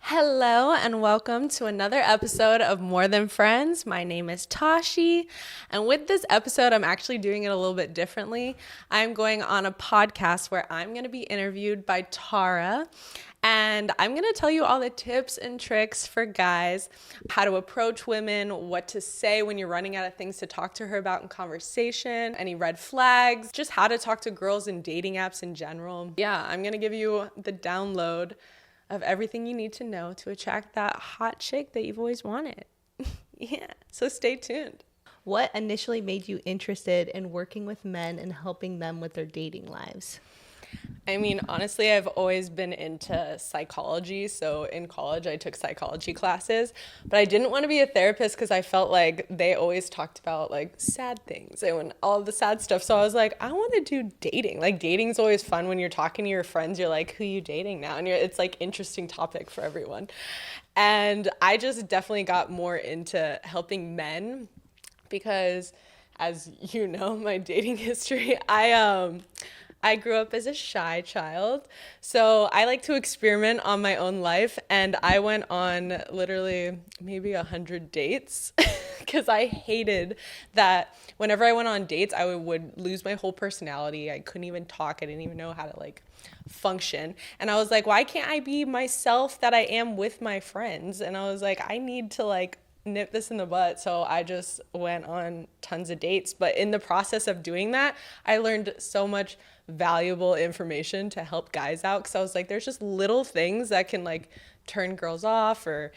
Hello and welcome to another episode of More Than Friends. My name is Tashie, and with this episode, I'm actually doing it a little bit differently. I'm going on a podcast where I'm going to be interviewed by Tara, and I'm going to tell you all the tips and tricks for guys, how to approach women, what to say when you're running out of things to talk to her about in conversation, any red flags, just how to talk to girls in dating apps in general. Yeah, I'm going to give you the download of everything you need to know to attract that hot chick that you've always wanted. Yeah, so stay tuned. What initially made you interested in working with men and helping them with their dating lives? I mean, honestly, I've always been into psychology. So in college, I took psychology classes, but I didn't want to be a therapist because I felt like they always talked about like sad things and all the sad stuff. So I was like, I want to do dating. Like dating's always fun when you're talking to your friends. You're like, who you dating now? And it's like interesting topic for everyone. And I just definitely got more into helping men because, as you know, my dating history, I grew up as a shy child, so I like to experiment on my own life, and I went on literally maybe 100 dates because I hated that whenever I went on dates, I would lose my whole personality. I couldn't even talk. I didn't even know how to like function. And I was like, why can't I be myself that I am with my friends? And I was like, I need to like nip this in the butt. So I just went on tons of dates. But in the process of doing that, I learned so much valuable information to help guys out. Cause I was like, there's just little things that can like turn girls off or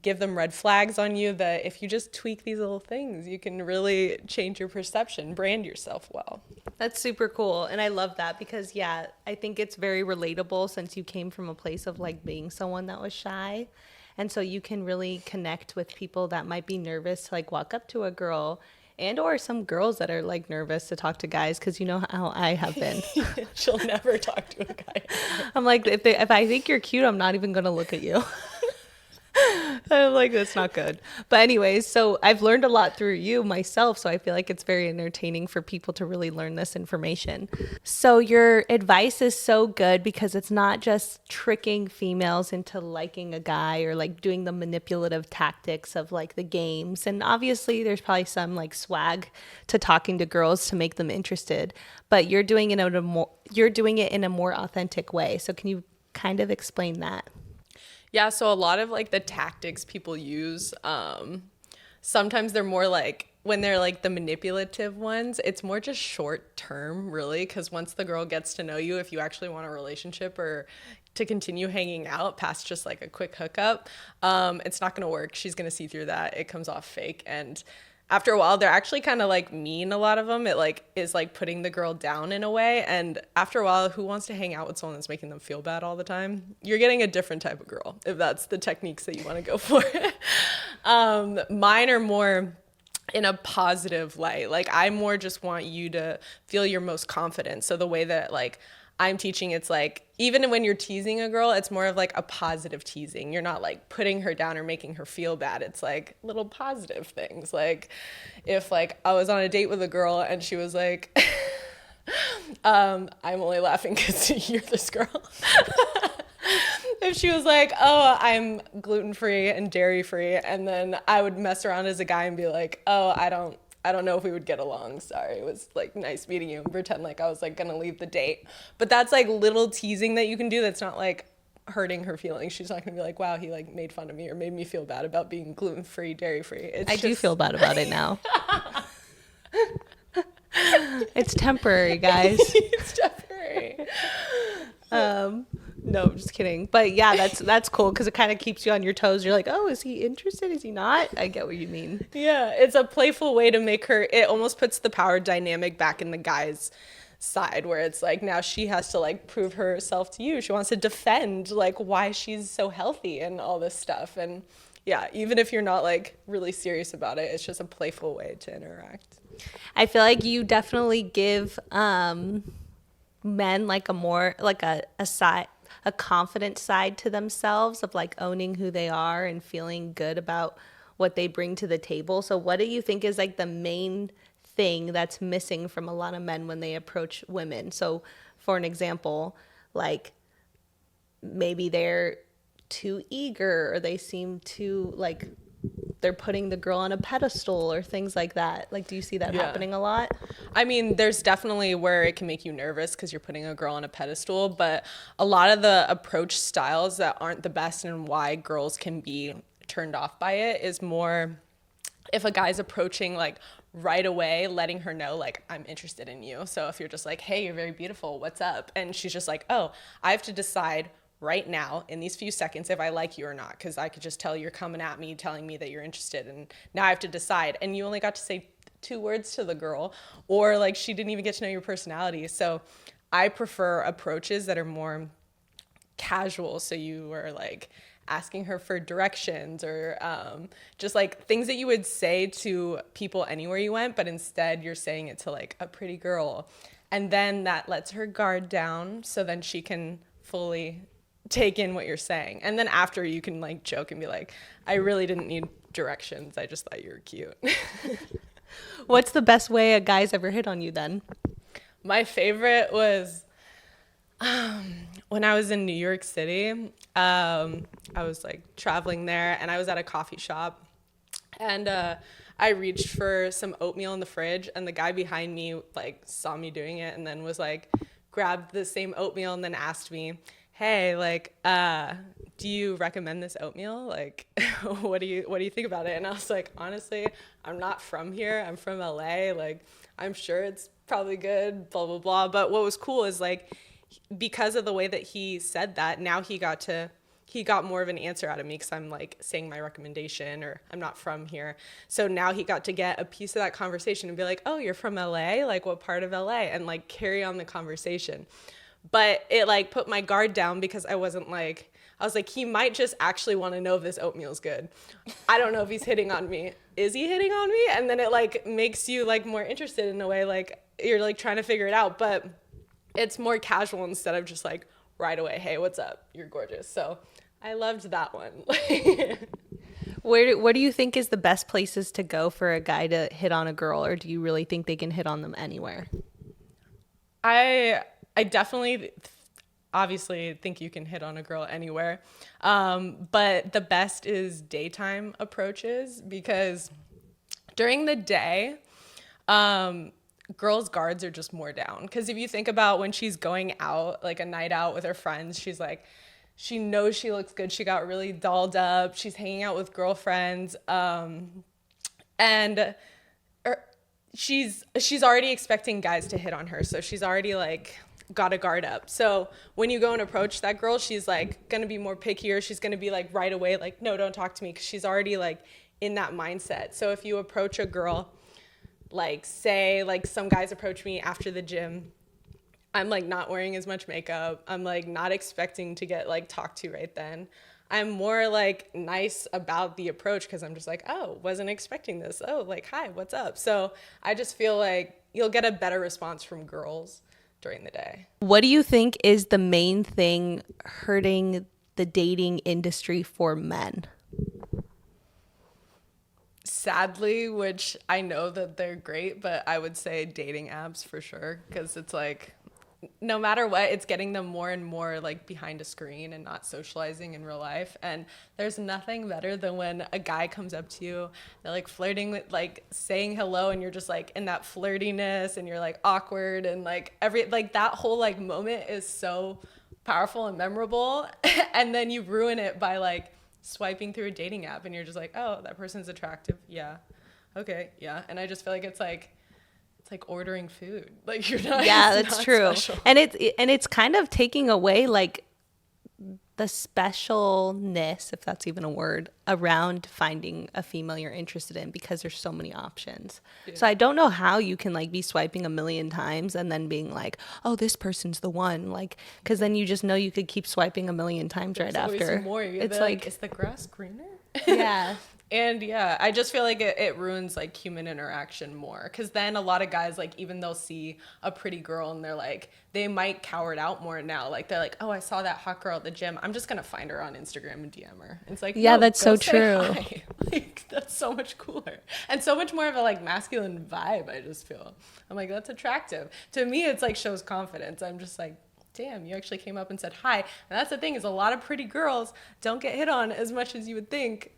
give them red flags on you that if you just tweak these little things, you can really change your perception, brand yourself well. That's super cool. And I love that because, yeah, I think it's very relatable since you came from a place of like being someone that was shy. And so you can really connect with people that might be nervous to like walk up to a girl and or some girls that are like nervous to talk to guys because you know how I have been. She'll never talk to a guy. I'm like, if I think you're cute, I'm not even going to look at you. I'm like, that's not good. But anyways, so I've learned a lot through you myself. So I feel like it's very entertaining for people to really learn this information. So your advice is so good because it's not just tricking females into liking a guy or like doing the manipulative tactics of like the games. And obviously there's probably some like swag to talking to girls to make them interested, but you're doing it in a more authentic way. So can you kind of explain that? Yeah, so a lot of like the tactics people use, sometimes they're more like when they're like the manipulative ones, it's more just short term, really, because once the girl gets to know you, if you actually want a relationship or to continue hanging out past just like a quick hookup, it's not going to work. She's going to see through that. It comes off fake. And after a while, they're actually kind of like mean, a lot of them. It like is like putting the girl down in a way. And after a while, who wants to hang out with someone that's making them feel bad all the time? You're getting a different type of girl if that's the techniques that you want to go for. Mine are more in a positive light. Like I more just want you to feel your most confident. So the way that like I'm teaching, it's like, even when you're teasing a girl, it's more of like a positive teasing. You're not like putting her down or making her feel bad. It's like little positive things. Like if like I was on a date with a girl and she was like, I'm only laughing because you're this girl. If she was like, oh, I'm gluten-free and dairy-free, and then I would mess around as a guy and be like, oh, I don't know if we would get along. Sorry, it was like nice meeting you, and pretend like I was like gonna leave the date. But that's like little teasing that you can do that's not like hurting her feelings. She's not gonna be like, wow, he like made fun of me or made me feel bad about being gluten-free, dairy-free. I do feel bad about it now. It's temporary, guys. It's temporary. No, I'm just kidding. But yeah, that's cool because it kind of keeps you on your toes. You're like, oh, is he interested? Is he not? I get what you mean. Yeah, it's a playful way to make her, it almost puts the power dynamic back in the guy's side where it's like now she has to like prove herself to you. She wants to defend like why she's so healthy and all this stuff. And yeah, even if you're not like really serious about it, it's just a playful way to interact. I feel like you definitely give men like a more like a confident side to themselves of like owning who they are and feeling good about what they bring to the table. So what do you think is like the main thing that's missing from a lot of men when they approach women? So for an example, like maybe they're too eager, or they seem too like they're putting the girl on a pedestal or things like that. Like, do you see that happening a lot? I mean, there's definitely where it can make you nervous because you're putting a girl on a pedestal, but a lot of the approach styles that aren't the best and why girls can be turned off by it is more if a guy's approaching like right away, letting her know like, I'm interested in you. So if you're just like, hey, you're very beautiful, what's up? And she's just like, oh, I have to decide right now in these few seconds if I like you or not, because I could just tell you're coming at me telling me that you're interested, and now I have to decide, and you only got to say 2 words to the girl, or like she didn't even get to know your personality. So I prefer approaches that are more casual, so you are like asking her for directions or just like things that you would say to people anywhere you went, but instead you're saying it to like a pretty girl, and then that lets her guard down so then she can fully take in what you're saying. And then after you can like joke and be like, I really didn't need directions, I just thought you were cute. What's the best way a guy's ever hit on you then? My favorite was when I was in New York City. I was like traveling there and I was at a coffee shop, and I reached for some oatmeal in the fridge, and the guy behind me like saw me doing it and then was like, grabbed the same oatmeal and then asked me, hey, like, do you recommend this oatmeal? Like, what do you think about it? And I was like, honestly, I'm not from here. I'm from LA. Like, I'm sure it's probably good, blah, blah, blah. But what was cool is like, because of the way that he said that, now he got more of an answer out of me because I'm like saying my recommendation, or I'm not from here. So now he got to get a piece of that conversation and be like, oh, you're from LA? Like, what part of LA? And like carry on the conversation. But it like put my guard down because I was like, he might just actually want to know if this oatmeal is good. I don't know if he's hitting on me. Is he hitting on me? And then it like makes you like more interested in a way, like you're like trying to figure it out, but it's more casual instead of just like right away, hey, what's up? You're gorgeous. So I loved that one. Where do you think is the best places to go for a guy to hit on a girl, or do you really think they can hit on them anywhere? I definitely obviously think you can hit on a girl anywhere. But the best is daytime approaches, because during the day, girls' guards are just more down. Because if you think about when she's going out, like a night out with her friends, she's like, she knows she looks good. She got really dolled up. She's hanging out with girlfriends. And she's already expecting guys to hit on her. So she's already like got a guard up. So when you go and approach that girl, she's like going to be more pickier. She's going to be like right away, like, no, don't talk to me. Because she's already like in that mindset. So if you approach a girl, like say like some guys approach me after the gym, I'm like not wearing as much makeup. I'm like not expecting to get like talked to right then. I'm more like nice about the approach because I'm just like, oh, wasn't expecting this. Oh, like, hi, what's up? So I just feel like you'll get a better response from girls during the day. What do you think is the main thing hurting the dating industry for men? Sadly, which I know that they're great, but I would say dating apps for sure, because it's like no matter what, it's getting them more and more like behind a screen and not socializing in real life. And there's nothing better than when a guy comes up to you, they're like flirting with, like saying hello, and you're just like in that flirtiness and you're like awkward, and like that whole like moment is so powerful and memorable. And then you ruin it by like swiping through a dating app and you're just like, oh, that person's attractive. Yeah. Okay. Yeah. And I just feel like it's like ordering food. Like you're not. Yeah, that's true. Special. And it's kind of taking away like the specialness, if that's even a word, around finding a female you're interested in, because there's so many options. Yeah. So I don't know how you can like be swiping a million times and then being like, oh, this person's the one. Like, because then you just know you could keep swiping a million times. There's right after. More. It's like, is the grass greener? Yeah. And yeah, I just feel like it ruins like human interaction more, because then a lot of guys, like even they'll see a pretty girl and they're like, they might cower it out more now. Like they're like, oh, I saw that hot girl at the gym, I'm just gonna find her on Instagram and DM her. And it's like, yeah, no, that's so true. Hi. Like that's so much cooler and so much more of a like masculine vibe. I just feel, I'm like, that's attractive to me. It's like shows confidence. I'm just like, damn, you actually came up and said hi. And that's the thing, is a lot of pretty girls don't get hit on as much as you would think.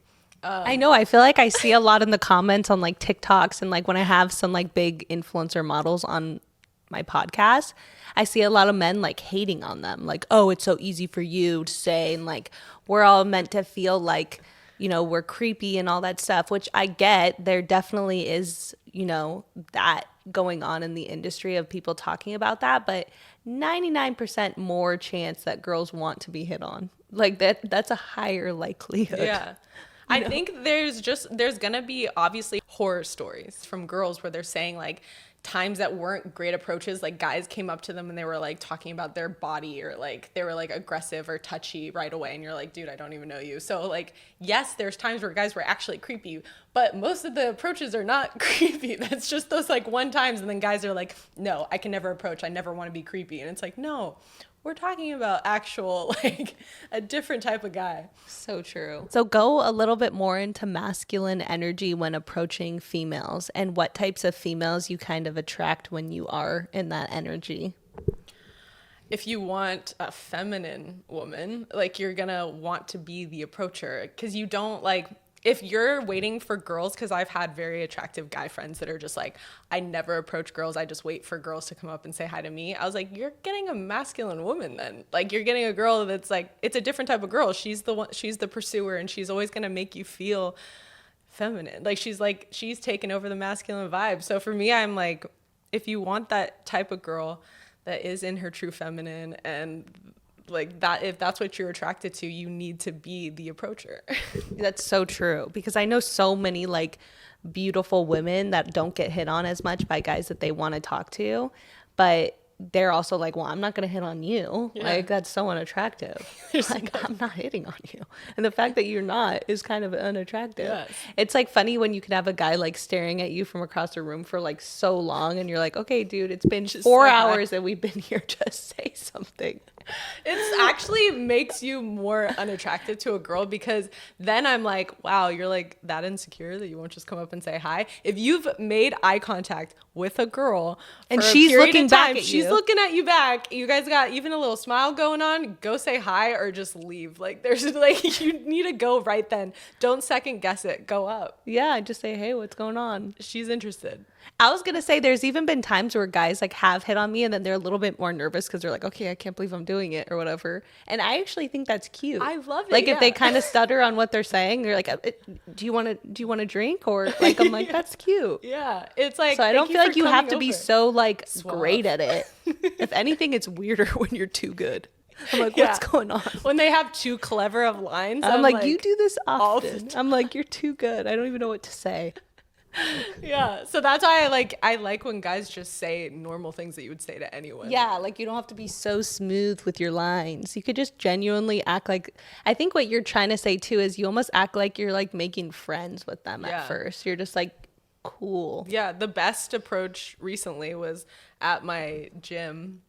I know. I feel like I see a lot in the comments on like TikToks, and like when I have some like big influencer models on my podcast, I see a lot of men like hating on them. Like, oh, it's so easy for you to say. And like, we're all meant to feel like, you know, we're creepy and all that stuff, which I get. There definitely is, you know, that going on in the industry of people talking about that. But 99% more chance that girls want to be hit on. Like that's a higher likelihood. Yeah. I think there's gonna be obviously horror stories from girls where they're saying like times that weren't great approaches, like guys came up to them and they were like talking about their body, or like they were like aggressive or touchy right away, and you're like, dude, I don't even know you. So like, yes, there's times where guys were actually creepy, but most of the approaches are not creepy. That's just those like one times, and then guys are like, no, I can never approach, I never want to be creepy. And it's like, no, we're talking about actual, like, a different type of guy. So true. So go a little bit more into masculine energy when approaching females, and what types of females you kind of attract when you are in that energy. If you want a feminine woman, like, you're gonna want to be the approacher, because you don't, like, if you're waiting for girls, because I've had very attractive guy friends that are just like, I never approach girls, I just wait for girls to come up and say hi to me. I was like, you're getting a masculine woman then. Like, you're getting a girl that's like, it's a different type of girl. She's the one, she's the pursuer, and she's always gonna make you feel feminine. Like, she's taken over the masculine vibe. So for me, I'm like, if you want that type of girl that is in her true feminine, and like that, if that's what you're attracted to, you need to be the approacher. That's so true, because I know so many like beautiful women that don't get hit on as much by guys that they want to talk to, but they're also like, well, I'm not going to hit on you. Yeah. Like, that's so unattractive. Like, I'm not hitting on you. And the fact that you're not is kind of unattractive. Yes. It's like funny when you can have a guy like staring at you from across the room for like so long, and you're like, okay, dude, it's been just 4 hours and we've been here. Just say something. It actually makes you more unattractive to a girl, because then I'm like, wow, you're like that insecure that you won't just come up and say hi. If you've made eye contact with a girl and she's looking back at you, she's looking at you back, you guys got even a little smile going on, go say hi or just leave. Like, there's like, you need to go right then. Don't second guess it. Go up. Yeah, just say, hey, what's going on? She's interested. I was going to say, there's even been times where guys like have hit on me, and then they're a little bit more nervous because they're like, okay, I can't believe I'm doing it or whatever. And I actually think that's cute. I love it. Like, if they kind of stutter on what they're saying, they're like, do you want a drink? Or like, I'm like, that's cute. Yeah. It's like, so I don't feel like you have to be so like Suave. Great at it. If anything, it's weirder when you're too good. I'm like, what's going on? When they have too clever of lines, I'm like, you do this often. I'm like, you're too good. I don't even know what to say. Yeah, so that's why I like when guys just say normal things that you would say to anyone. Yeah, like, you don't have to be so smooth with your lines. You could just genuinely act like, I think what you're trying to say too is you almost act like you're like making friends with them at first. You're just like, cool. Yeah, the best approach recently was at my gym.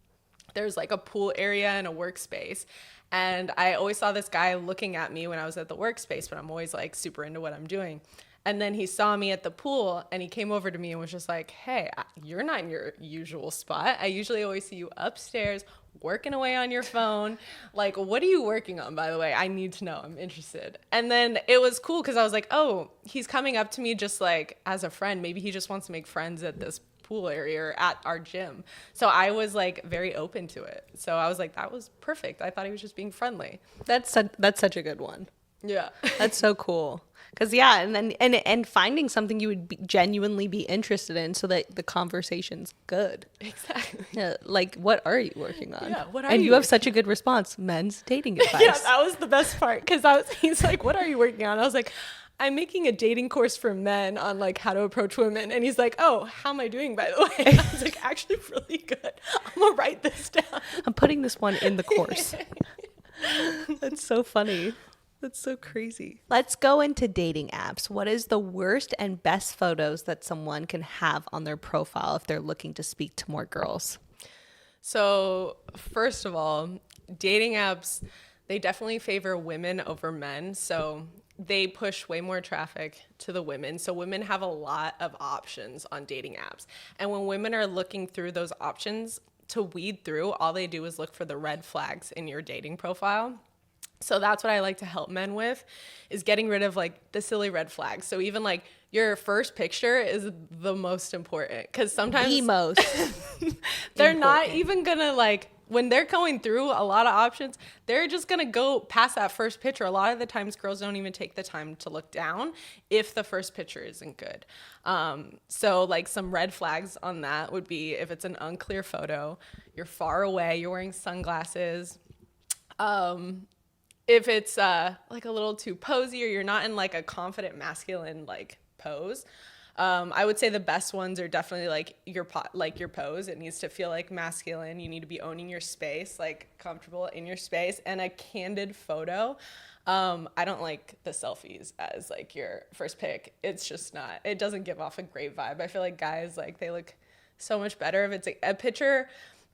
There's like a pool area and a workspace, and I always saw this guy looking at me when I was at the workspace, but I'm always like super into what I'm doing. And then he saw me at the pool, and he came over to me and was just like, hey, you're not in your usual spot. I usually always see you upstairs working away on your phone. Like, what are you working on, by the way? I need to know. I'm interested. And then it was cool because I was like, oh, he's coming up to me just like as a friend. Maybe he just wants to make friends at this pool area or at our gym. So I was like very open to it. So I was like, that was perfect. I thought he was just being friendly. That's such a good one. Yeah. That's so cool. Because, yeah, and then and finding something you would genuinely be interested in so that the conversation's good. Exactly. Yeah, like, what are you working on? Yeah, what are and you you have such a good response. Men's dating advice. Yeah, that was the best part. Because he's like, what are you working on? I was like, I'm making a dating course for men on like how to approach women. And he's like, oh, how am I doing, by the way? I was like, actually really good. I'm going to write this down. I'm putting this one in the course. That's so funny. That's so crazy. Let's go into dating apps. What is the worst and best photos that someone can have on their profile if they're looking to speak to more girls? So first of all, dating apps, they definitely favor women over men. So they push way more traffic to the women. So women have a lot of options on dating apps. And when women are looking through those options, to weed through, all they do is look for the red flags in your dating profile. So that's what I like to help men with, is getting rid of like the silly red flags. So even like your first picture is the most important, because sometimes The most they're important. not even gonna like, when they're going through a lot of options, they're just gonna go past that first picture. A lot of the times girls don't even take the time to look down if the first picture isn't good. So like some red flags on that would be if it's an unclear photo, you're far away, you're wearing sunglasses, if it's like a little too posy, or you're not in like a confident masculine like pose. I would say the best ones are definitely like your pose. It needs to feel like masculine. You need to be owning your space, like comfortable in your space, and a candid photo. I don't like the selfies as like your first pick. It's just not, it doesn't give off a great vibe. I feel like guys, like they look so much better if it's a picture.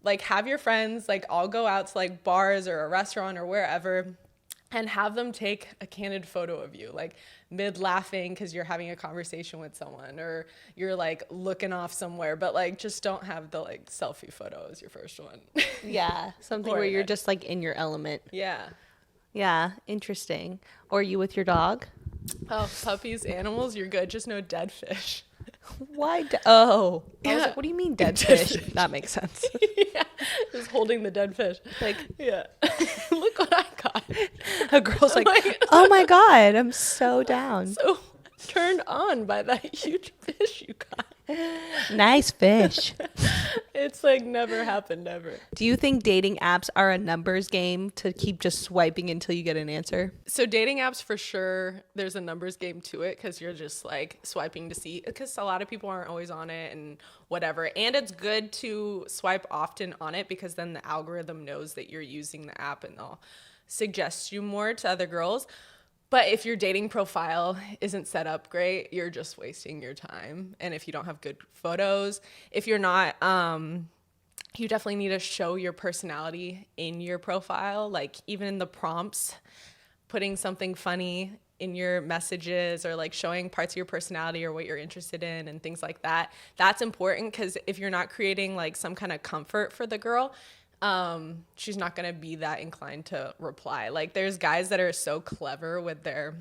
Like have your friends like all go out to like bars or a restaurant or wherever, and have them take a candid photo of you, like mid laughing because you're having a conversation with someone, or you're like looking off somewhere, but like just don't have the like selfie photo as your first one. Yeah, something where you're just like in your element. Yeah. Yeah, interesting. Or you with your dog? Oh, puppies, animals, you're good. Just no dead fish. Why? Oh, I was Yeah. like, what do you mean dead fish? That makes sense. Yeah, just holding the dead fish. Like, Yeah. Look what I got. a girl's like, Like- oh my God, I'm so down. So turned on by that huge fish you got. Nice fish. It's like never happened ever. Do you think dating apps are a numbers game to keep just swiping until you get an answer? So dating apps, for sure, there's a numbers game to it, because you're just like swiping to see, because a lot of people aren't always on it and whatever. And it's good to swipe often on it, because then the algorithm knows that you're using the app and they'll suggest you more to other girls. But if your dating profile isn't set up great, you're just wasting your time. And if you don't have good photos, if you're not, you definitely need to show your personality in your profile. Like even in the prompts, putting something funny in your messages, or like showing parts of your personality or what you're interested in and things like that. That's important, because if you're not creating like some kind of comfort for the girl, she's not going to be that inclined to reply. Like there's guys that are so clever with their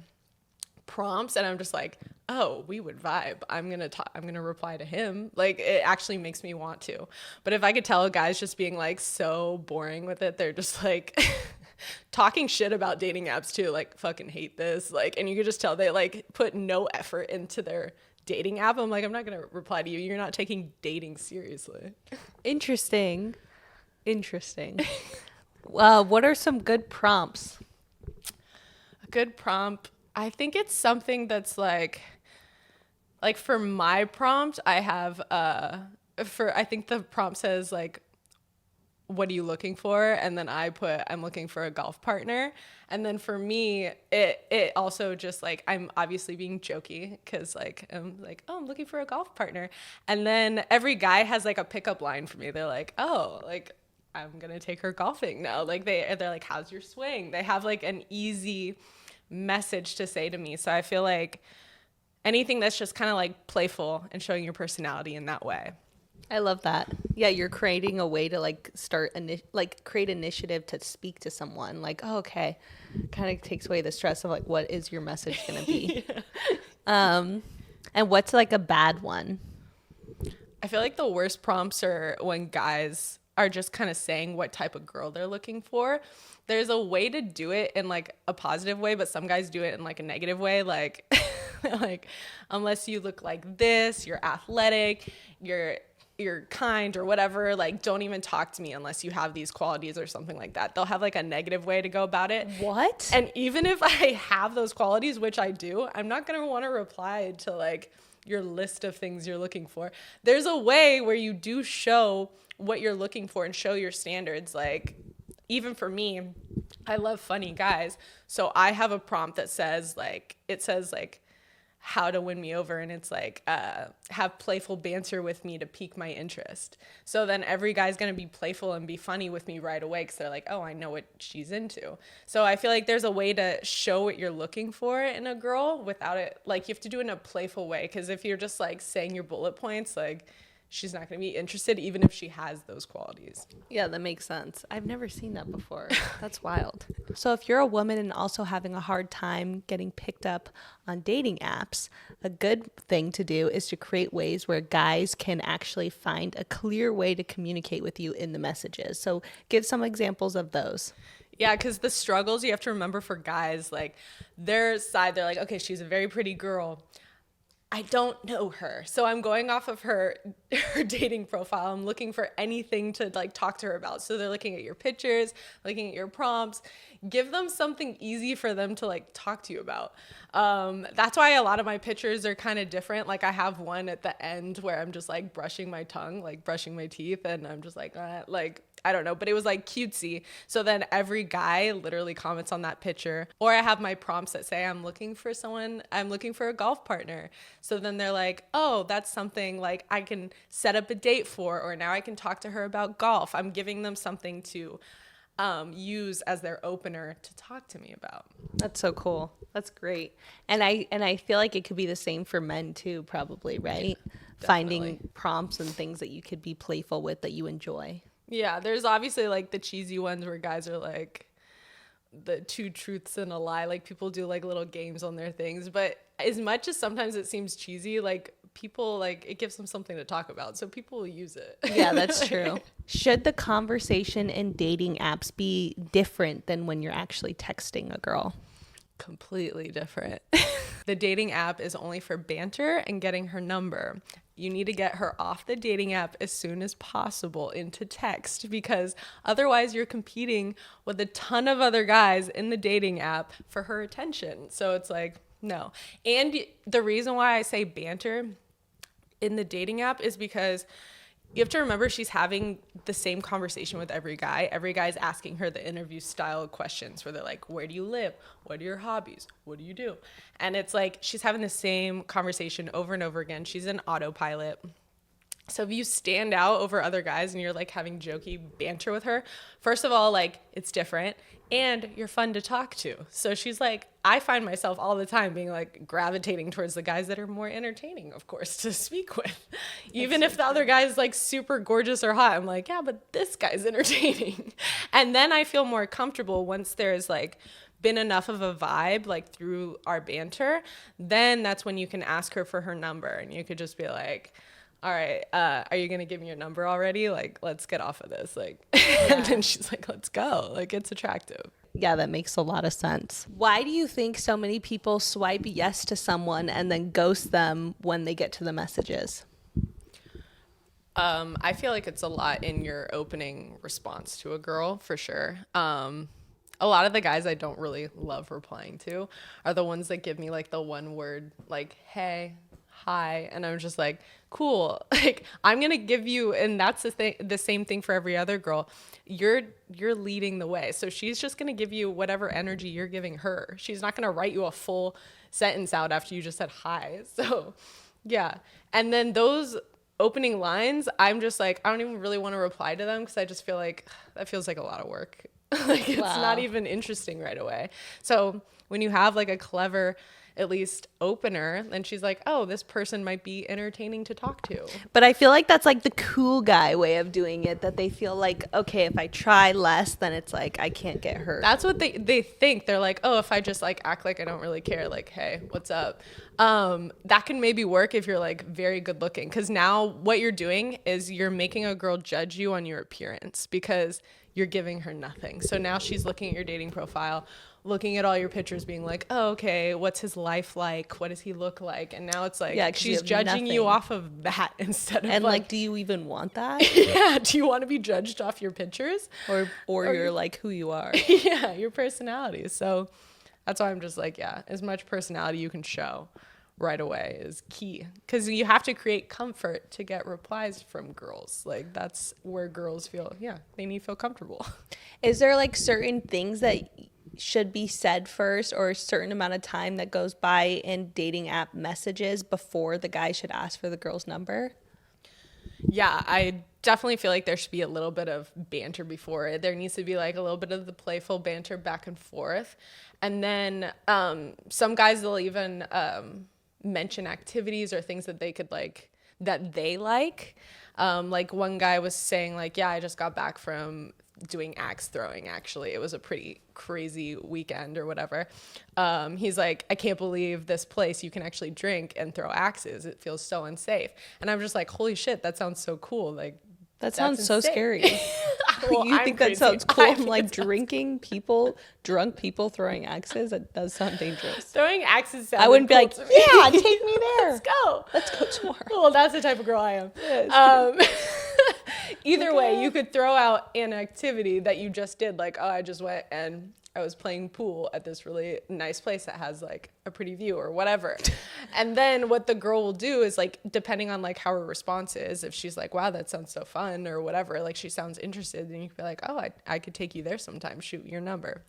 prompts, and I'm just like, oh, we would vibe. I'm going to reply to him. Like it actually makes me want to. But if I could tell a guy's just being like so boring with it, they're just like talking shit about dating apps too, like fucking hate this. Like, and you could just tell they like put no effort into their dating app. I'm like, I'm not going to reply to you. You're not taking dating seriously. Interesting. What are some good prompts? A good prompt, I think it's something that's like for my prompt, I have I think the prompt says like, what are you looking for? And then I put, I'm looking for a golf partner. And then for me, it also just like, I'm obviously being jokey, because like I'm like, oh, I'm looking for a golf partner. And then every guy has like a pickup line for me. They're like, oh, like I'm gonna take her golfing now. Like they're like, how's your swing? They have like an easy message to say to me. So I feel like anything that's just kind of like playful and showing your personality in that way. I love that. Yeah, you're creating a way to like create initiative to speak to someone. Like, oh, okay, kind of takes away the stress of like, what is your message gonna be? Yeah. And what's like a bad one? I feel like the worst prompts are when guys are just kind of saying what type of girl they're looking for. There's a way to do it in like a positive way, but some guys do it in like a negative way. Like, like unless you look like this, you're athletic, you're kind or whatever, like don't even talk to me unless you have these qualities or something like that. They'll have like a negative way to go about it. What? And even if I have those qualities, which I do, I'm not going to want to reply to like your list of things you're looking for. There's a way where you do show what you're looking for and show your standards. Like even for me, I love funny guys. So I have a prompt that says like, it says like, how to win me over, and it's like have playful banter with me to pique my interest. So then every guy's gonna be playful and be funny with me right away, because they're like, oh, I know what she's into. So I feel like there's a way to show what you're looking for in a girl without it, like you have to do it in a playful way, because if you're just like saying your bullet points, like she's not going to be interested even if she has those qualities. Yeah, that makes sense. I've never seen that before. That's wild. So if you're a woman and also having a hard time getting picked up on dating apps, a good thing to do is to create ways where guys can actually find a clear way to communicate with you in the messages. So give some examples of those. Yeah, because the struggles you have to remember for guys, like their side, they're like, okay, she's a very pretty girl. I don't know her. So I'm going off of her dating profile. I'm looking for anything to like talk to her about. So they're looking at your pictures, looking at your prompts. Give them something easy for them to like talk to you about. That's why a lot of my pictures are kind of different. Like I have one at the end where I'm just like brushing my tongue, like brushing my teeth. And I'm just like I don't know, but it was like cutesy. So then every guy literally comments on that picture. Or I have my prompts that say, I'm looking for a golf partner. So then they're like, oh, that's something like I can set up a date for, or now I can talk to her about golf. I'm giving them something to use as their opener to talk to me about. That's so cool. That's great. And I feel like it could be the same for men too, probably, right? Yeah, finding prompts and things that you could be playful with that you enjoy. Yeah, there's obviously like the cheesy ones where guys are like the 2 truths and a lie. Like people do like little games on their things. But as much as sometimes it seems cheesy, like people like it gives them something to talk about. So people will use it. Yeah, that's true. Should the conversation in dating apps be different than when you're actually texting a girl? Completely different. The dating app is only for banter and getting her number. You need to get her off the dating app as soon as possible into text, because otherwise you're competing with a ton of other guys in the dating app for her attention. So it's like, no. And the reason why I say banter in the dating app is because you have to remember she's having the same conversation with every guy. Every guy's asking her the interview style questions where they're like, where do you live? What are your hobbies? What do you do? And it's like she's having the same conversation over and over again. She's an autopilot. So if you stand out over other guys and you're like having jokey banter with her, first of all, like it's different and you're fun to talk to. So she's like, I find myself all the time being like gravitating towards the guys that are more entertaining, of course, to speak with. Even if the other guy is like super gorgeous or hot, I'm like, yeah, but this guy's entertaining. And then I feel more comfortable once there's like been enough of a vibe like through our banter, then that's when you can ask her for her number and you could just be like, all right, are you going to give me your number already? Like, let's get off of this. Like, and then she's like, let's go. Like, it's attractive. Yeah, that makes a lot of sense. Why do you think so many people swipe yes to someone and then ghost them when they get to the messages? I feel like it's a lot in your opening response to a girl, for sure. A lot of the guys I don't really love replying to are the ones that give me like the one word, like, hey, hi, and I'm just like, cool. Like I'm gonna give you, and that's the same thing for every other girl. You're leading the way, so she's just gonna give you whatever energy you're giving her. She's not gonna write you a full sentence out after you just said hi. So yeah, and then those opening lines, I'm just like, I don't even really want to reply to them because I just feel like that feels like a lot of work. Like it's not even interesting right away. So when you have like a clever at least opener, then she's like, oh, this person might be entertaining to talk to. But I feel like that's like the cool guy way of doing it, that they feel like, okay, if I try less, then it's like I can't get hurt. That's what they think. They're like, oh, if I just like act like I don't really care, like, hey, what's up? That can maybe work if you're like very good looking, because now what you're doing is you're making a girl judge you on your appearance because you're giving her nothing. So now she's looking at your dating profile, looking at all your pictures, being like, oh, okay, what's his life like? What does he look like? And now it's like, she's judging you off of that instead of and like, do you even want that? Yeah. Do you want to be judged off your pictures? Or you're like who you are? Yeah, your personality. So that's why I'm just like, yeah, as much personality you can show right away is key, because you have to create comfort to get replies from girls. Like that's where girls feel, yeah, they need to feel comfortable. Is there like certain things that should be said first, or a certain amount of time that goes by in dating app messages before the guy should ask for the girl's number? Yeah, I definitely feel like there should be a little bit of banter before it. There needs to be like a little bit of the playful banter back and forth. And then some guys will even mention activities or things that they could like, that they like one guy was saying like, yeah, I just got back from doing axe throwing. Actually, it was a pretty crazy weekend or whatever. He's like, I can't believe this place you can actually drink and throw axes. It feels so unsafe. And I'm just like, holy shit, that sounds so cool. Like, that sounds so scary. Well, You think that sounds cool? I'm Like drinking people, drunk people throwing axes? That does sound dangerous. Throwing axes sounds I wouldn't cool be like, to me. yeah, take me there. Let's go tomorrow. Well, that's the type of girl I am. Either way, you could throw out an activity that you just did, like, oh, I just went and I was playing pool at this really nice place that has like a pretty view or whatever. And then what the girl will do is like, depending on like how her response is, if she's like, wow, that sounds so fun or whatever, like she sounds interested, then you could be like, oh, I could take you there sometime, shoot your number.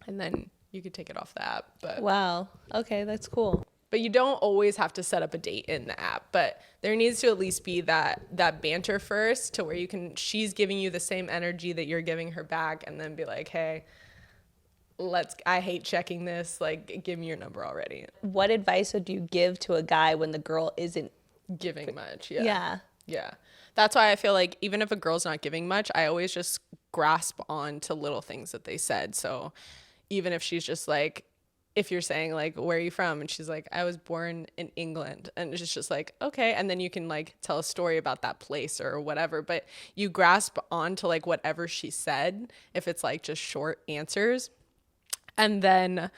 And then you could take it off the app. But wow. Okay, that's cool. But you don't always have to set up a date in the app, but there needs to at least be that banter first to where she's giving you the same energy that you're giving her back, and then be like, hey, I hate checking this, like, give me your number already. What advice would you give to a guy when the girl isn't giving much? Yeah. That's why I feel like even if a girl's not giving much, I always just grasp on to little things that they said. So even if she's just like, if you're saying like, where are you from? And she's like, I was born in England. And it's just like, okay. And then you can like tell a story about that place or whatever, but you grasp on to like whatever she said, if it's like just short answers, and then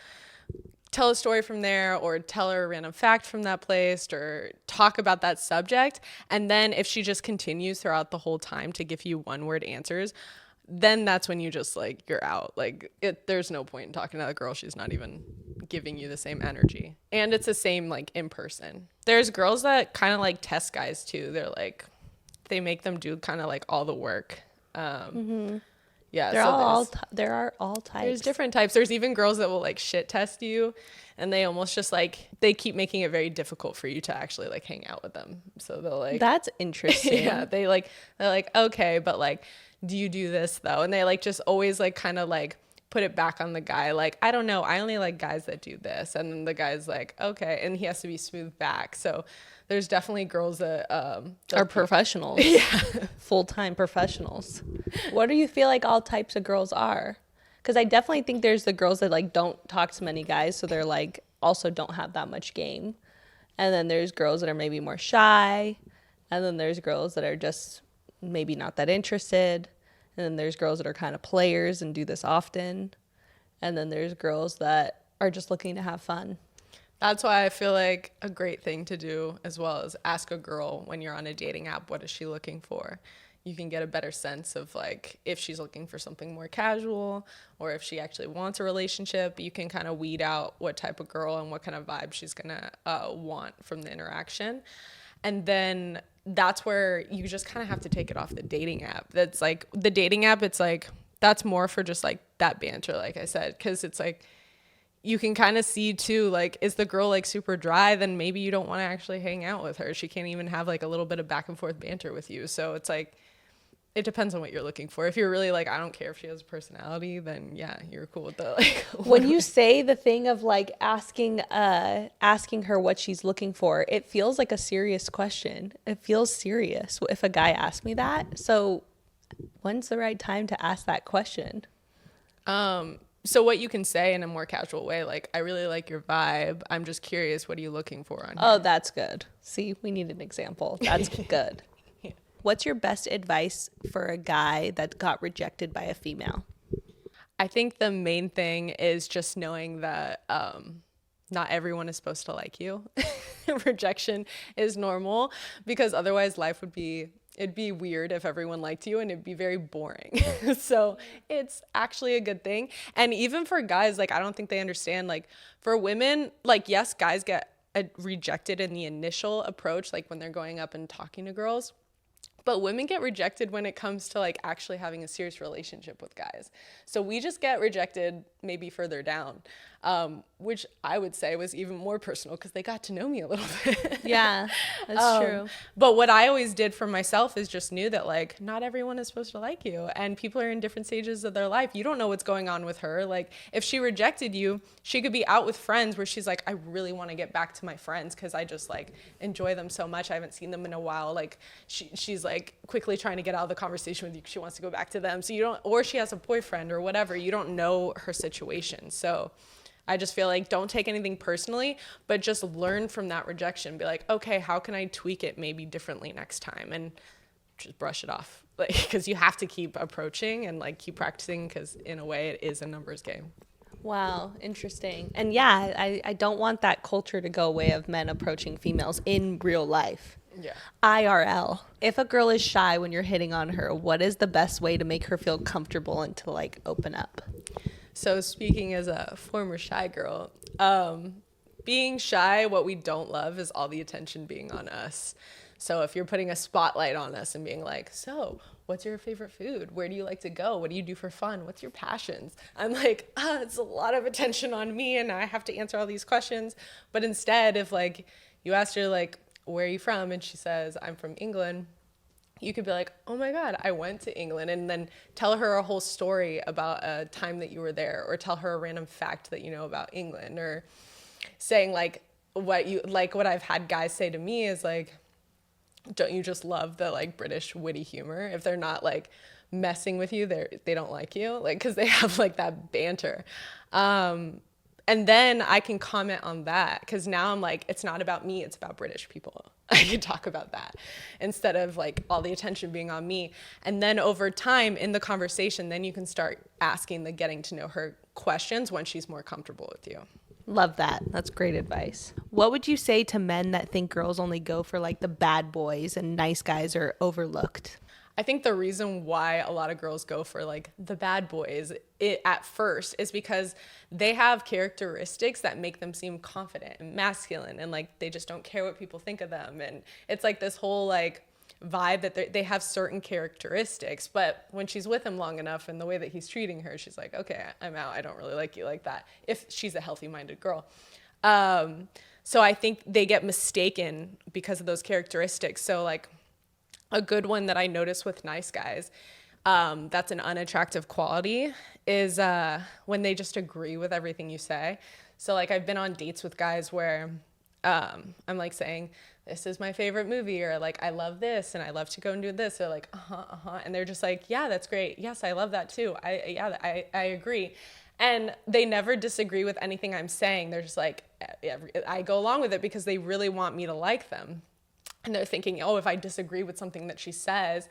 tell a story from there, or tell her a random fact from that place, or talk about that subject. And then if she just continues throughout the whole time to give you one word answers, then that's when you just like, you're out. Like there's no point in talking to the girl. She's not even giving you the same energy. And it's the same like in person. There's girls that kind of like test guys too. They're like, they make them do kind of like all the work. Yeah, there are all types. There's different types. There's even girls that will like shit test you, and they almost just like, they keep making it very difficult for you to actually like hang out with them. So they'll like, that's interesting. Yeah, they're like, okay, but like, do you do this though? And they like just always like kind of like put it back on the guy. Like, I don't know, I only like guys that do this. And then the guy's like, okay, and he has to be smooth back. So there's definitely girls that are professionals. Yeah. Full-time professionals. What do you feel like all types of girls are? Because I definitely think there's the girls that like don't talk to many guys, so they're like also don't have that much game. And then there's girls that are maybe more shy. And then there's girls that are just maybe not that interested. And then there's girls that are kind of players and do this often. And then there's girls that are just looking to have fun. That's why I feel like a great thing to do as well is ask a girl when you're on a dating app, what is she looking for? You can get a better sense of like if she's looking for something more casual, or if she actually wants a relationship. You can kind of weed out what type of girl and what kind of vibe she's gonna want from the interaction. And then that's where you just kind of have to take it off the dating app. That's like the dating app, it's like, that's more for just like that banter, like I said, because it's like, you can kind of see too, like, is the girl like super dry? Then maybe you don't want to actually hang out with her. She can't even have like a little bit of back and forth banter with you. So it's like, it depends on what you're looking for. If you're really like, I don't care if she has a personality, then yeah, you're cool with that. Like, when you say the thing of like asking her what she's looking for, it feels like a serious question. It feels serious if a guy asks me that. So when's the right time to ask that question? So what you can say in a more casual way, like, I really like your vibe. I'm just curious, what are you looking for on here? Oh, that's good. See, we need an example. That's good. Yeah. What's your best advice for a guy that got rejected by a female? I think the main thing is just knowing that not everyone is supposed to like you. Rejection is normal, because otherwise life would be, it'd be weird if everyone liked you, and it'd be very boring. So it's actually a good thing. And even for guys, like, I don't think they understand, like, for women, like, yes, guys get rejected in the initial approach, like when they're going up and talking to girls. But women get rejected when it comes to like actually having a serious relationship with guys. So we just get rejected maybe further down, which I would say was even more personal because they got to know me a little bit. Yeah, that's true. But what I always did for myself is just knew that like not everyone is supposed to like you, and people are in different stages of their life. You don't know what's going on with her. Like if she rejected you, she could be out with friends where she's like, I really want to get back to my friends because I just like enjoy them so much. I haven't seen them in a while. Like she's like quickly trying to get out of the conversation with you because she wants to go back to them. So you don't, or she has a boyfriend or whatever. You don't know her situation. So I just feel like don't take anything personally, but just learn from that rejection. Be like, okay, how can I tweak it maybe differently next time? And just brush it off. Like, because you have to keep approaching and like keep practicing because in a way it is a numbers game. Wow, interesting. And yeah, I don't want that culture to go away of men approaching females in real life. Yeah. IRL. If a girl is shy when you're hitting on her, what is the best way to make her feel comfortable and to like open up? So speaking as a former shy girl, being shy, what we don't love is all the attention being on us. So if you're putting a spotlight on us and being like, so what's your favorite food? Where do you like to go? What do you do for fun? What's your passions? I'm like, it's a lot of attention on me and I have to answer all these questions. But instead, if like you asked her like, where are you from? And she says, I'm from England. You could be like, oh my God, I went to England, and then tell her a whole story about a time that you were there, or tell her a random fact that you know about England, or saying like what I've had guys say to me is like, don't you just love the like British witty humor? If they're not like messing with you, they don't like you, like, because they have like that banter. And then I can comment on that because now I'm like, it's not about me, it's about British people. I can talk about that instead of like all the attention being on me. And then over time in the conversation, then you can start asking the getting to know her questions when she's more comfortable with you. Love that. That's great advice. What would you say to men that think girls only go for like the bad boys and nice guys are overlooked? I think the reason why a lot of girls go for like the bad boys at first is because they have characteristics that make them seem confident and masculine, and like they just don't care what people think of them. And it's like this whole like vibe that they have certain characteristics, but when she's with him long enough and the way that he's treating her, she's like, okay, I'm out. I don't really like you like that, if she's a healthy-minded girl. So I think they get mistaken because of those characteristics. So like a good one that I notice with nice guys, that's an unattractive quality, is when they just agree with everything you say. So like I've been on dates with guys where I'm like saying, this is my favorite movie, or like I love this and I love to go and do this. They're like, and they're just like, yeah, that's great. Yes, I love that too. I agree. And they never disagree with anything I'm saying. They're just like, I go along with it because they really want me to like them. And they're thinking, oh, if I disagree with something that she says,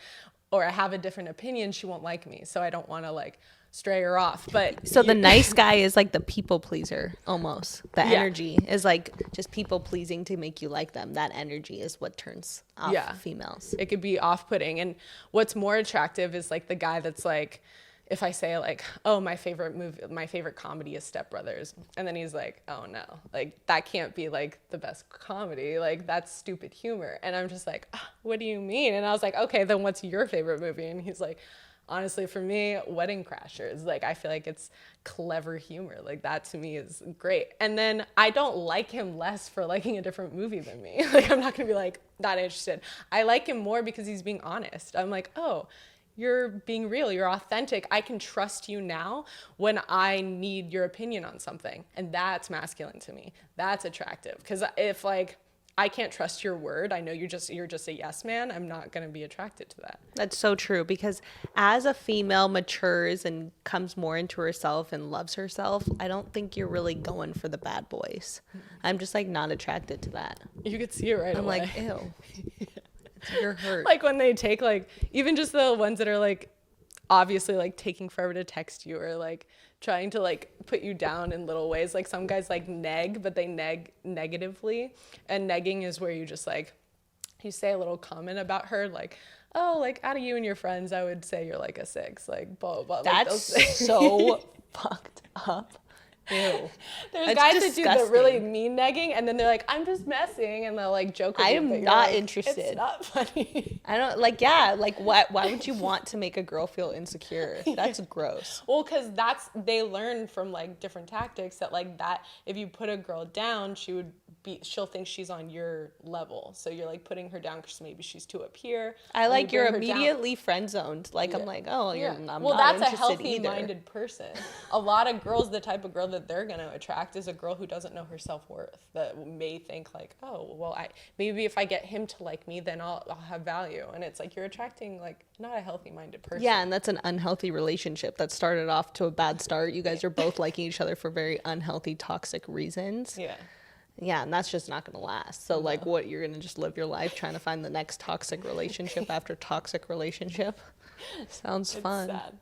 or I have a different opinion, she won't like me. So I don't want to like stray her off. But so the nice guy is like the people pleaser almost. The energy is like just people pleasing to make you like them. That energy is what turns off females. It could be off-putting. And what's more attractive is like the guy that's like, if I say like, oh, my favorite comedy is Step Brothers. And then he's like, oh no, like that can't be like the best comedy. Like that's stupid humor. And I'm just like, what do you mean? And I was like, okay, then what's your favorite movie? And he's like, honestly, for me, Wedding Crashers. Like I feel like it's clever humor. Like that to me is great. And then I don't like him less for liking a different movie than me. Like I'm not gonna be like not interested. I like him more because he's being honest. I'm like, oh, you're being real, you're authentic. I can trust you now when I need your opinion on something. And that's masculine to me. That's attractive. Because if like I can't trust your word, I know you're just a yes man, I'm not gonna be attracted to that. That's so true, because as a female matures and comes more into herself and loves herself, I don't think you're really going for the bad boys. I'm just like not attracted to that. You could see it right away. I'm like, ew. You're hurt. Like when they take like, even just the ones that are like obviously like taking forever to text you, or like trying to like put you down in little ways. Like some guys like neg, but they neg negatively. And negging is where you just like, you say a little comment about her, like, oh, like out of you and your friends, I would say you're like a 6, like blah, blah, blah. That's like so fucked up. Ew. There's That's guys that do the disgusting. really mean negging, and then they're like, I'm just messing, and they'll like joke with I you, am but you're not like, interested. It's not funny. I don't like, yeah, like what? Why would you want to make a girl feel insecure? That's gross. Well, because they learn from like different tactics that like that if you put a girl down, she'll think she's on your level. So you're like putting her down because maybe she's too up here. I When like you you're bring her down- immediately friend zoned. Like I'm like, oh, I'm well, not that's a interested either. healthy-minded person. A lot of girls, the type of girl that they're gonna attract is a girl who doesn't know her self-worth. That may think like, oh, well, maybe if I get him to like me, then I'll have value. And it's like you're attracting like not a healthy-minded person. Yeah, and that's an unhealthy relationship that started off to a bad start. You guys are both liking each other for very unhealthy, toxic reasons. Yeah. Yeah, and that's just not going to last. So, like, what, you're going to just live your life trying to find the next toxic relationship after toxic relationship? Sounds fun. It's sad.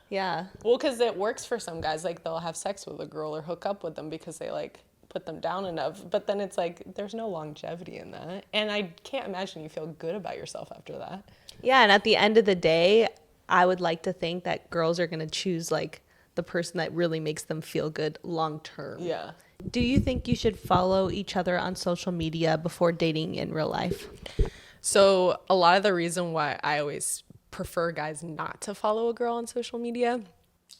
Yeah. Well, because it works for some guys. Like, they'll have sex with a girl or hook up with them because they, like, put them down enough. But then it's like, there's no longevity in that. And I can't imagine you feel good about yourself after that. Yeah, and at the end of the day, I would like to think that girls are going to choose, like, the person that really makes them feel good long term. Yeah. Do you think you should follow each other on social media before dating in real life? So a lot of the reason why I always prefer guys not to follow a girl on social media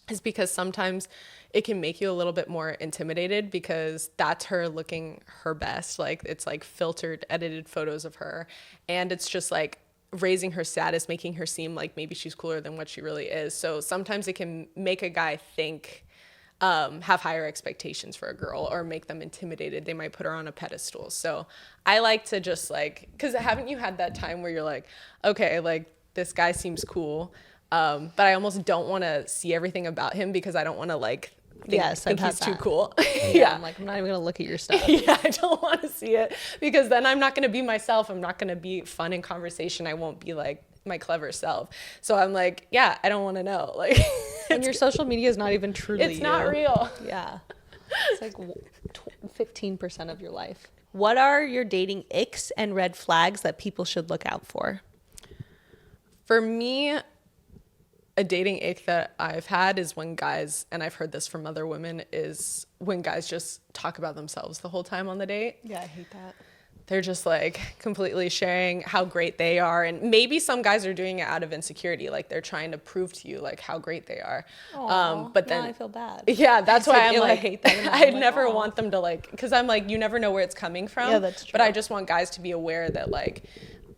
is because sometimes it can make you a little bit more intimidated because that's her looking her best. Like it's like filtered, edited photos of her. And it's just like raising her status, making her seem like maybe she's cooler than what she really is. So sometimes it can make a guy think have higher expectations for a girl or make them intimidated. They might put her on a pedestal. So I like to just like, because haven't you had that time where you're like, okay, like this guy seems cool, but I almost don't want to see everything about him because I don't want to like think he's too cool. Yeah, I'm like, I'm not even gonna look at your stuff. Yeah, I don't want to see it because then I'm not going to be myself. I'm not going to be fun in conversation. I won't be like my clever self. So I'm like, yeah, I don't want to know. Like, and your social media is not even truly it's not real. Yeah, it's like 15% of your life. What are your dating icks and red flags that people should look out for? For me, a dating ick that I've had is when guys, and I've heard this from other women, is when guys just talk about themselves the whole time on the date. Yeah, I hate that. They're just like completely sharing how great they are. And maybe some guys are doing it out of insecurity. Like they're trying to prove to you like how great they are. But then I feel bad. Yeah, that's why I'm like, I hate that. I never want them to like, cause I'm like, you never know where it's coming from. Yeah, that's true. But I just want guys to be aware that like,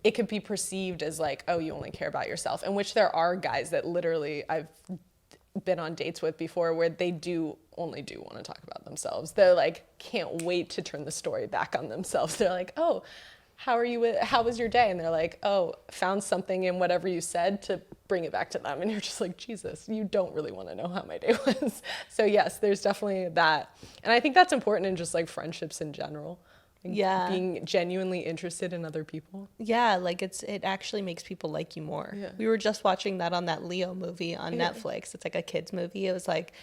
it could be perceived as like, oh, you only care about yourself. In which there are guys that literally I've been on dates with before where they only do want to talk about themselves. They're like, can't wait to turn the story back on themselves. They're like, oh, how was your day? And they're like, oh, found something in whatever you said to bring it back to them. And you're just like, Jesus, you don't really want to know how my day was. So yes, there's definitely that. And I think that's important in just like friendships in general. Like Yeah. being genuinely interested in other people. Yeah, like it actually makes people like you more. Yeah. We were just watching that on that Leo movie on Netflix. It's like a kids movie. It was like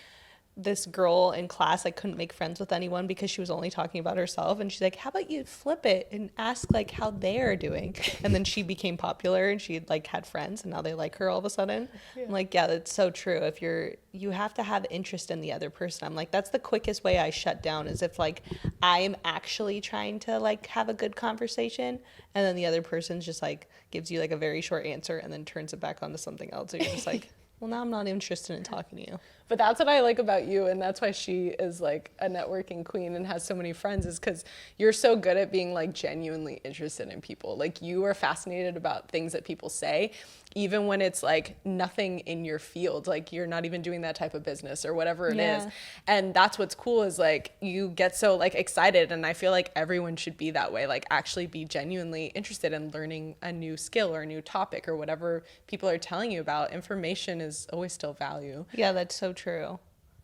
this girl in class like couldn't make friends with anyone because she was only talking about herself, and she's like, how about you flip it and ask like how they're doing? And then she became popular and she like had friends and now they like her all of a sudden. I'm like, yeah, that's so true. If you have to have interest in the other person. I'm like, that's the quickest way I shut down is if like I am actually trying to like have a good conversation and then the other person's just like gives you like a very short answer and then turns it back onto something else. So you're just like, well, now I'm not interested in talking to you. But that's what I like about you, and that's why she is like a networking queen and has so many friends, is because you're so good at being like genuinely interested in people. Like you are fascinated about things that people say, even when it's like nothing in your field, like you're not even doing that type of business or whatever it is. And that's what's cool is like you get so like excited, and I feel like everyone should be that way, like actually be genuinely interested in learning a new skill or a new topic or whatever people are telling you about. Information is always still value. Yeah, that's so true.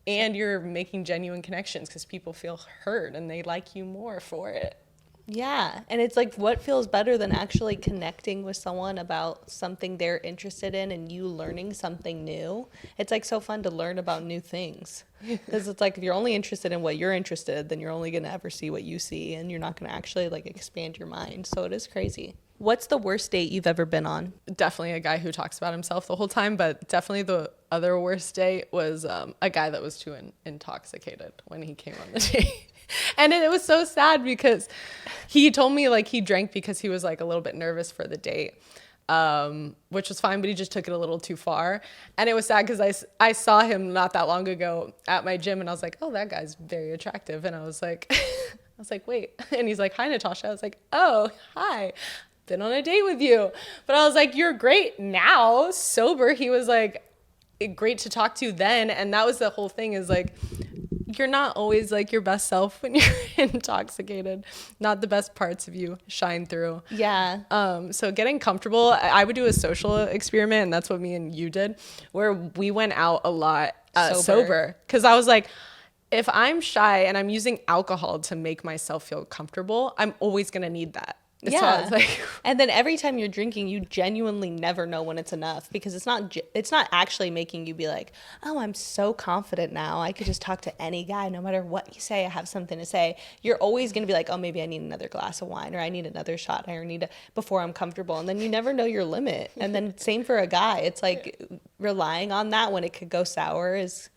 And you're making genuine connections because people feel heard and they like you more for it. Yeah, and it's like, what feels better than actually connecting with someone about something they're interested in and you learning something new? It's like so fun to learn about new things, because it's like if you're only interested in what you're interested, then you're only going to ever see what you see, and you're not going to actually like expand your mind. So it is crazy. What's the worst date you've ever been on? Definitely a guy who talks about himself the whole time, but definitely the other worst date was a guy that was too intoxicated when he came on the date. And it was so sad because he told me like he drank because he was like a little bit nervous for the date, which was fine, but he just took it a little too far. And it was sad because I saw him not that long ago at my gym, and I was like, oh, that guy's very attractive. And I was like, wait. And he's like, hi, Natasha. I was like, oh, hi. Been on a date with you. But I was like, you're great now, sober. He was like, great to talk to then. And that was the whole thing, is like, you're not always like your best self when you're intoxicated. Not the best parts of you shine through. Yeah. So getting comfortable, I would do a social experiment, and that's what me and you did, where we went out a lot sober. Because I was like, if I'm shy and I'm using alcohol to make myself feel comfortable, I'm always going to need that. Yeah. So I was like, and then every time you're drinking, you genuinely never know when it's enough, because it's not actually making you be like, oh, I'm so confident now, I could just talk to any guy no matter what you say, I have something to say. You're always going to be like, oh, maybe I need another glass of wine, or I need another shot, or before I'm comfortable. And then you never know your limit. And then same for a guy. It's like relying on that when it could go sour is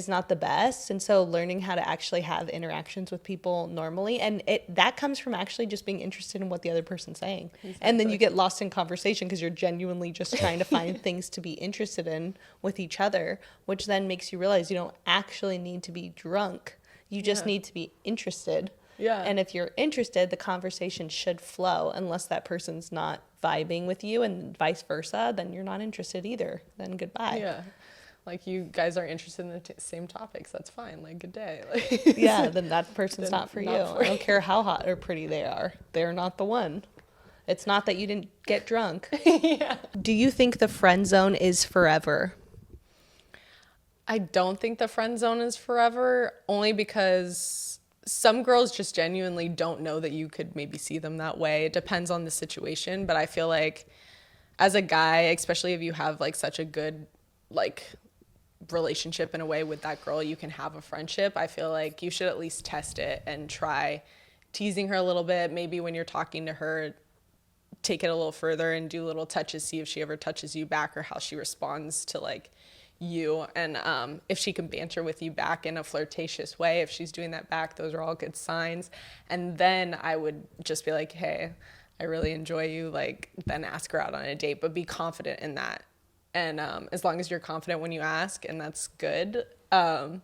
not the best. And so learning how to actually have interactions with people normally, and that comes from actually just being interested in what the other person's saying. Exactly. And then you get lost in conversation because you're genuinely just trying to find things to be interested in with each other, which then makes you realize you don't actually need to be drunk. You just need to be interested. Yeah. And if you're interested, the conversation should flow, unless that person's not vibing with you, and vice versa, then you're not interested either. Then goodbye. Yeah. Like, you guys are interested in the same topics. That's fine. Like, good day. Yeah, then that person's not for you. I don't care how hot or pretty they are. They're not the one. It's not that you didn't get drunk. Yeah. Do you think the friend zone is forever? I don't think the friend zone is forever, only because some girls just genuinely don't know that you could maybe see them that way. It depends on the situation. But I feel like as a guy, especially if you have like such a good like relationship in a way with that girl, you can have a friendship. I feel like you should at least test it and try teasing her a little bit. Maybe when you're talking to her, take it a little further and do little touches, see if she ever touches you back or how she responds to like you. And if she can banter with you back in a flirtatious way, if she's doing that back, those are all good signs. And then I would just be like, hey, I really enjoy you. Like, then ask her out on a date, but be confident in that. And as long as you're confident when you ask, and that's good, then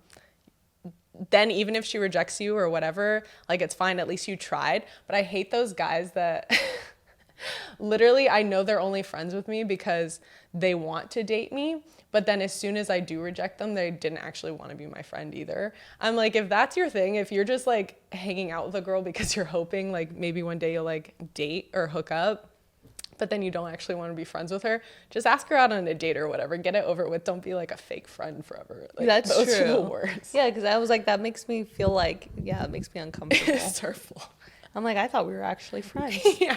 even if she rejects you or whatever, like, it's fine. At least you tried. But I hate those guys that literally, I know they're only friends with me because they want to date me. But then as soon as I do reject them, they didn't actually want to be my friend either. I'm like, if that's your thing, if you're just like hanging out with a girl because you're hoping like maybe one day you'll like date or hook up, but then you don't actually want to be friends with her, just ask her out on a date or whatever. Get it over with. Don't be like a fake friend forever. Like, that's those true. are the worst. Yeah, because I was like, that makes me feel like, yeah, it makes me uncomfortable. It's hurtful. I'm like, I thought we were actually friends. Yeah.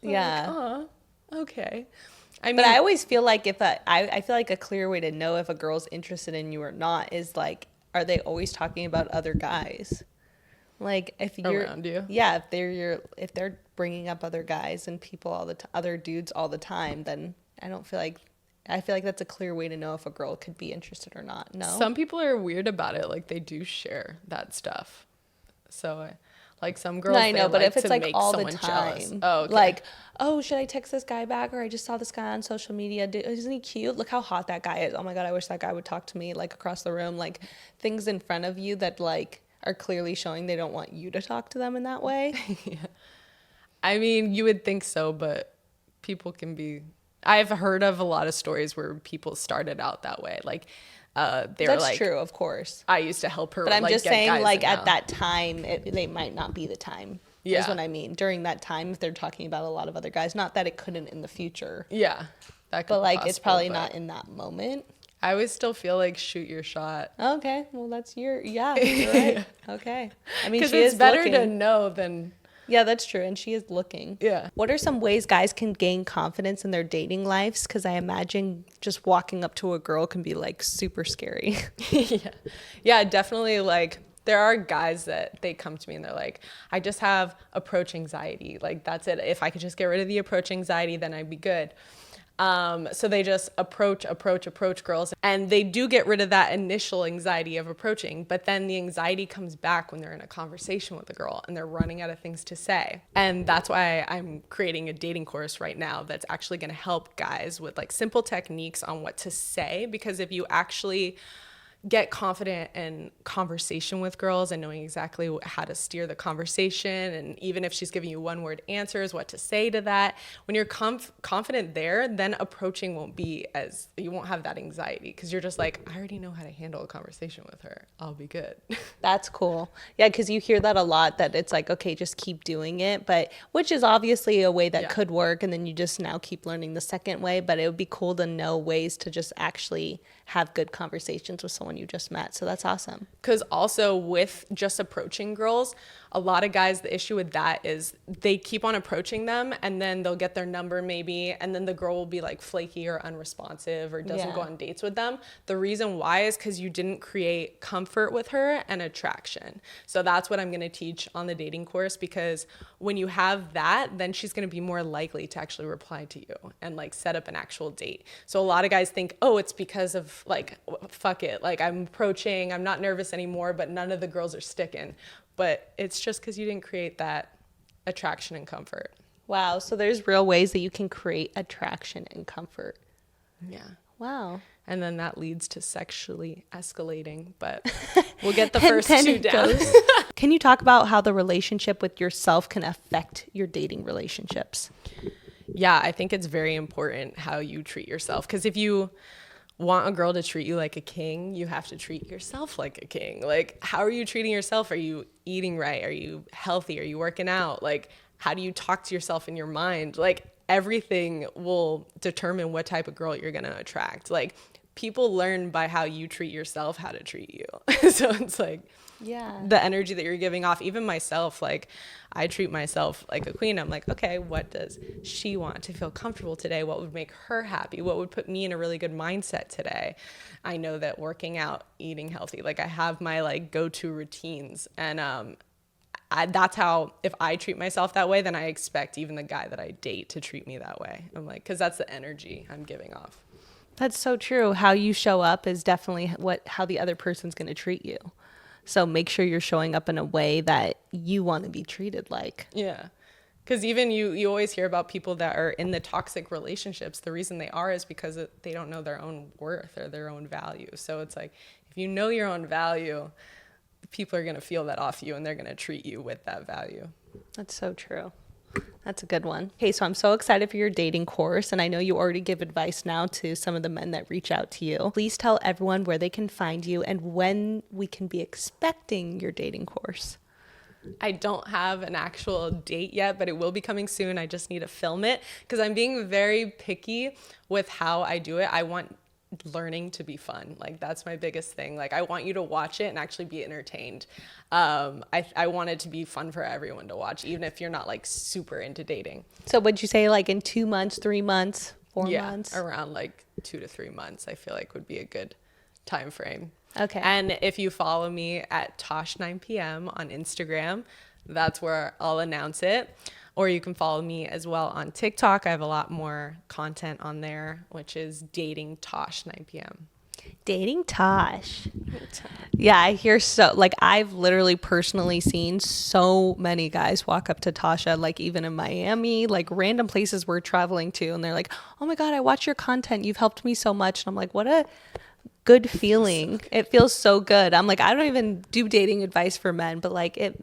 Yeah. Like, oh, okay. I mean, But I always feel like I feel like a clear way to know if a girl's interested in you or not is like, are they always talking about other guys? Like, if you're around you. Yeah, if they're bringing up other guys and people all the other dudes all the time, then I feel like that's a clear way to know if a girl could be interested or not. No. Some people are weird about it. Like, they do share that stuff. So, like, some girls, No, I know, but if it's like make all the someone jealous. time, Oh, okay. like, oh, should I text this guy back, or I just saw this guy on social media? Isn't he cute? Look how hot that guy is. Oh my God, I wish that guy would talk to me, like, across the room. Like, things in front of you that like are clearly showing they don't want you to talk to them in that way. Yeah. I mean, you would think so, but people can be. I've heard of a lot of stories where people started out that way. Like, they were like, That's true, of course. I used to help her. But I'm like, just get saying, guys like, in at now. that time, they might not be the time. Yeah. Is what I mean. During that time, if they're talking about a lot of other guys, not that it couldn't in the future. Yeah. That could But, like, be it's possible, probably but not in that moment. I always still feel like shoot your shot. Okay, well, that's you're right. Okay. I mean, Because she it's is better looking. to know than. Yeah, that's true. And she is looking. Yeah. What are some ways guys can gain confidence in their dating lives? Because I imagine just walking up to a girl can be like super scary. Yeah. Yeah, definitely. Like, there are guys that they come to me and they're like, I just have approach anxiety. Like, that's it. If I could just get rid of the approach anxiety, then I'd be good. So they just approach girls, and they do get rid of that initial anxiety of approaching, but then the anxiety comes back when they're in a conversation with a girl and they're running out of things to say. And that's why I'm creating a dating course right now that's actually going to help guys with like simple techniques on what to say, because if you actually get confident in conversation with girls and knowing exactly how to steer the conversation, and even if she's giving you one word answers, what to say to that, when you're confident there, then approaching won't be as, you won't have that anxiety, because you're just like, I already know how to handle a conversation with her, I'll be good. That's cool. Yeah, because you hear that a lot, that it's like, okay, just keep doing it, but which is obviously a way that could work, and then you just now keep learning the second way. But it would be cool to know ways to just actually have good conversations with someone you just met. So that's awesome. Because also with just approaching girls, a lot of guys, the issue with that is they keep on approaching them, and then they'll get their number maybe, and then the girl will be like flaky or unresponsive or doesn't go on dates with them. The reason why is because you didn't create comfort with her and attraction. So that's what I'm going to teach on the dating course, because when you have that, then she's going to be more likely to actually reply to you and like set up an actual date. So a lot of guys think, oh, it's because of like, fuck it, like I'm approaching, I'm not nervous anymore, but none of the girls are sticking. But it's just because you didn't create that attraction and comfort. Wow. So there's real ways that you can create attraction and comfort. Yeah. Wow. And then that leads to sexually escalating, but we'll get the first two down. Can you talk about how the relationship with yourself can affect your dating relationships? Yeah, I think it's very important how you treat yourself, because if you want a girl to treat you like a king, you have to treat yourself like a king. Like, how are you treating yourself? Are you eating right? Are you healthy? Are you working out? Like, how do you talk to yourself in your mind? Like, everything will determine what type of girl you're going to attract. Like, people learn by how you treat yourself how to treat you. So it's like, the energy that you're giving off. Even myself, like, I treat myself like a queen. I'm like, okay, what does she want to feel comfortable today? What would make her happy? What would put me in a really good mindset today? I know that working out, eating healthy, like I have my like go-to routines, and that's how, if I treat myself that way, then I expect even the guy that I date to treat me that way. I'm like, because that's the energy I'm giving off. That's so true. How you show up is definitely how the other person's going to treat you. So make sure you're showing up in a way that you want to be treated like. Yeah. Because even you always hear about people that are in the toxic relationships. The reason they are is because they don't know their own worth or their own value. So it's like, if you know your own value, people are going to feel that off you, and they're going to treat you with that value. That's so true. That's a good one. Okay, so I'm so excited for your dating course, and I know you already give advice now to some of the men that reach out to you. Please tell everyone where they can find you and when we can be expecting your dating course. I don't have an actual date yet, but it will be coming soon. I just need to film it, because I'm being very picky with how I do it. I want learning to be fun. Like, that's my biggest thing. Like, I want you to watch it and actually be entertained. I want it to be fun for everyone to watch, even if you're not like super into dating. So would you say like in 2 months, 3 months, 4 months? Around like 2 to 3 months, I feel like would be a good time frame. Okay. And if you follow me at Tosh 9 p.m. on Instagram, that's where I'll announce it. Or you can follow me as well on TikTok. I have a lot more content on there, which is Dating Tosh 9 p.m. Dating Tosh. Yeah, I hear I've literally personally seen so many guys walk up to Tasha, like even in Miami, like random places we're traveling to, and they're like, oh my God, I watch your content. You've helped me so much. And I'm like, what a good feeling. It feels so good. I'm like, I don't even do dating advice for men, but like it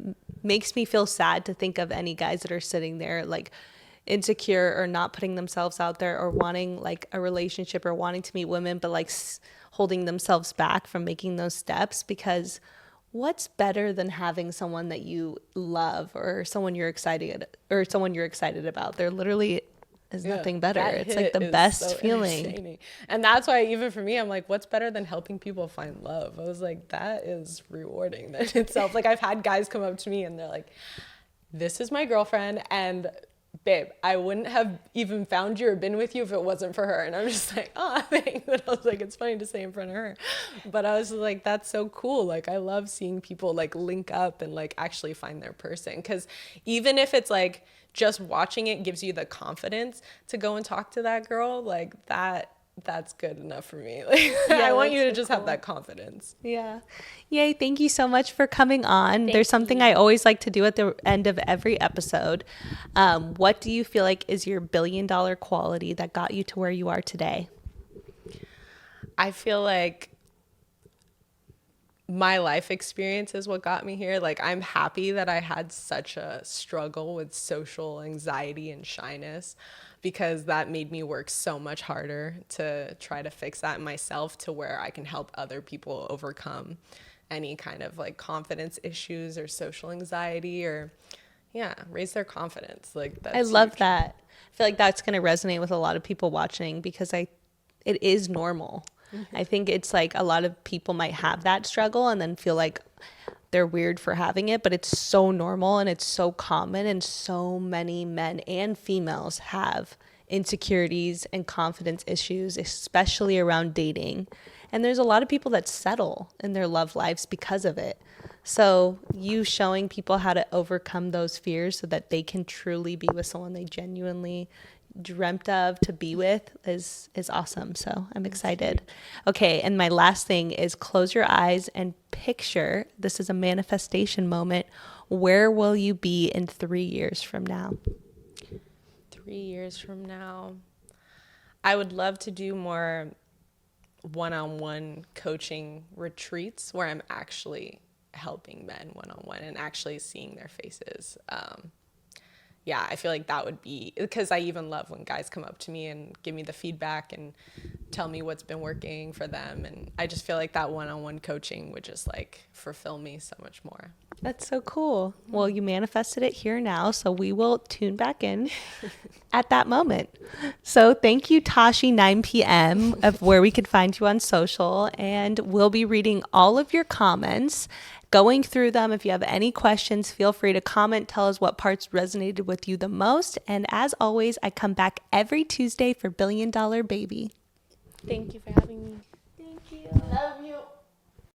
makes me feel sad to think of any guys that are sitting there like insecure or not putting themselves out there or wanting like a relationship or wanting to meet women, but like holding themselves back from making those steps. Because what's better than having someone that you love or someone you're excited about? There literally is nothing better. It's like the best feeling. And that's why even for me, I'm like, what's better than helping people find love? I was like, that is rewarding in itself. Like, I've had guys come up to me and they're like, this is my girlfriend, and babe, I wouldn't have even found you or been with you if it wasn't for her. And I'm just like, oh, thanks. But I was like, it's funny to say in front of her. But I was like, that's so cool. Like, I love seeing people like link up and like actually find their person. Because even if it's like just watching it gives you the confidence to go and talk to that girl, like that's good enough for me. Like, I want you to just have that confidence. Yeah. Yay. Thank you so much for coming on. Thank There's something you. I always like to do at the end of every episode. What do you feel like is your $1 billion quality that got you to where you are today? I feel like my life experience is what got me here. Like, I'm happy that I had such a struggle with social anxiety and shyness, because that made me work so much harder to try to fix that in myself, to where I can help other people overcome any kind of like confidence issues or social anxiety, or raise their confidence. Like, that's I love huge. that. I feel like that's going to resonate with a lot of people watching, because it is normal. I think it's like a lot of people might have that struggle and then feel like they're weird for having it, but it's so normal and it's so common, and so many men and females have insecurities and confidence issues, especially around dating. And there's a lot of people that settle in their love lives because of it. So you showing people how to overcome those fears so that they can truly be with someone they genuinely dreamt of to be with is awesome. So I'm excited. Okay, and my last thing is close your eyes and picture, this is a manifestation moment, where will you be in 3 years from now? 3 years from now, I would love to do more one-on-one coaching retreats where I'm actually helping men one-on-one and actually seeing their faces. I feel like that would be, because I even love when guys come up to me and give me the feedback and tell me what's been working for them. And I just feel like that one-on-one coaching would just like fulfill me so much more. That's so cool. Well, you manifested it here now, so we will tune back in at that moment. So thank you, Tashie, 9 p.m. of where we could find you on social, and we'll be reading all of your comments, going through them. If you have any questions, feel free to comment. Tell us what parts resonated with you the most. And as always, I come back every Tuesday for Billion Dollar Baby. Thank you for having me. Thank you. Love you.